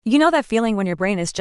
You know that feeling when your brain is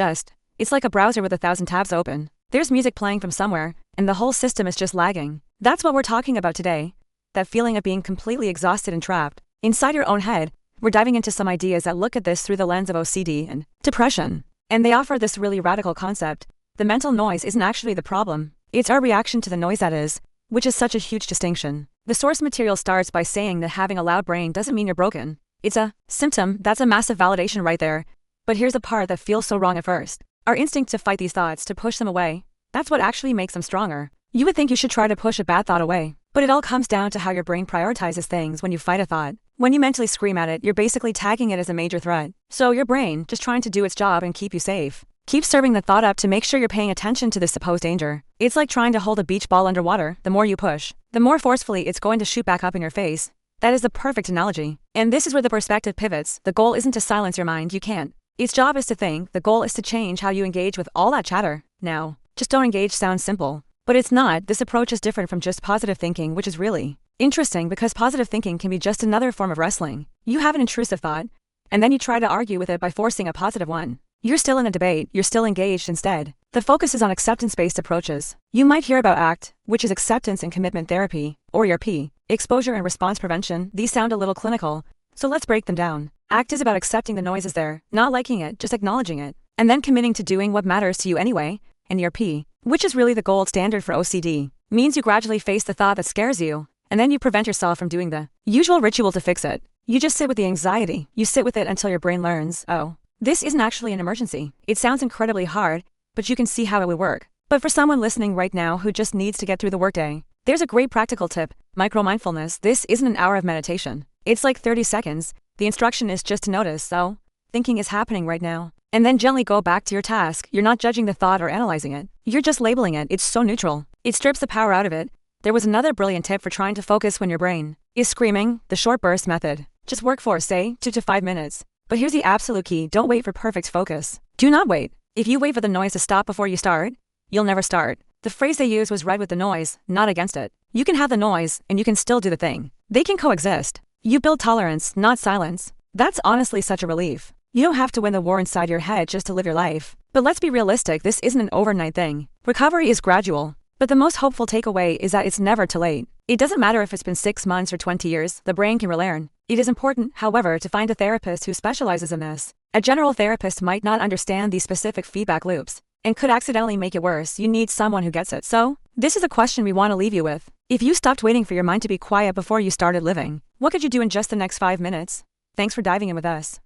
it's like a browser with 1,000 tabs open. There's music playing from somewhere, and the whole system is just lagging. That's what we're talking about today. That feeling of being completely exhausted and trapped inside your own head. We're diving into some ideas that look at this through the lens of OCD and depression. And they offer this really radical concept. The mental noise isn't actually the problem. It's our reaction to the noise that is, which is such a huge distinction. The source material starts by saying that having a loud brain doesn't mean you're broken. It's a symptom. That's a massive validation right there. But here's the part that feels so wrong at first. Our instinct to fight these thoughts, to push them away, that's what actually makes them stronger. You would think you should try to push a bad thought away, but it all comes down to how your brain prioritizes things when you fight a thought. When you mentally scream at it, you're basically tagging it as a major threat. So your brain, just trying to do its job and keep you safe, keep serving the thought up to make sure you're paying attention to this supposed danger. It's like trying to hold a beach ball underwater. The more you push, the more forcefully it's going to shoot back up in your face. That is the perfect analogy. And this is where the perspective pivots. The goal isn't to silence your mind, you can't. Its job is to think. The goal is to change how you engage with all that chatter. Now, just don't engage sounds simple, but it's not. This approach is different from just positive thinking, which is really interesting because positive thinking can be just another form of wrestling. You have an intrusive thought, and then you try to argue with it by forcing a positive one. You're still in a debate, you're still engaged instead. The focus is on acceptance-based approaches. You might hear about ACT, which is acceptance and commitment therapy, or ERP, exposure and response prevention. These sound a little clinical, so let's break them down. ACT is about accepting the noise is there, not liking it, just acknowledging it, and then committing to doing what matters to you anyway. And ERP, which is really the gold standard for OCD, means you gradually face the thought that scares you, and then you prevent yourself from doing the usual ritual to fix it. You just sit with the anxiety. You sit with it until your brain learns, oh, this isn't actually an emergency. It sounds incredibly hard, but you can see how it would work. But for someone listening right now who just needs to get through the workday, there's a great practical tip: micro-mindfulness. This isn't an hour of meditation. It's like 30 seconds. The instruction is just to notice, oh, thinking is happening right now. And then gently go back to your task. You're not judging the thought or analyzing it. You're just labeling it. It's so neutral. It strips the power out of it. There was another brilliant tip for trying to focus when your brain is screaming: the short burst method. Just work for, say, 2 to 5 minutes. But here's the absolute key: don't wait for perfect focus. Do not wait. If you wait for the noise to stop before you start, you'll never start. The phrase they used was right with the noise, not against it. You can have the noise, and you can still do the thing. They can coexist. You build tolerance, not silence. That's honestly such a relief. You don't have to win the war inside your head just to live your life. But let's be realistic, this isn't an overnight thing. Recovery is gradual. But the most hopeful takeaway is that it's never too late. It doesn't matter if it's been 6 months or 20 years, the brain can relearn. It is important, however, to find a therapist who specializes in this. A general therapist might not understand these specific feedback loops and could accidentally make it worse. You need someone who gets it. So, this is a question we want to leave you with. If you stopped waiting for your mind to be quiet before you started living, what could you do in just the next 5 minutes? Thanks for diving in with us.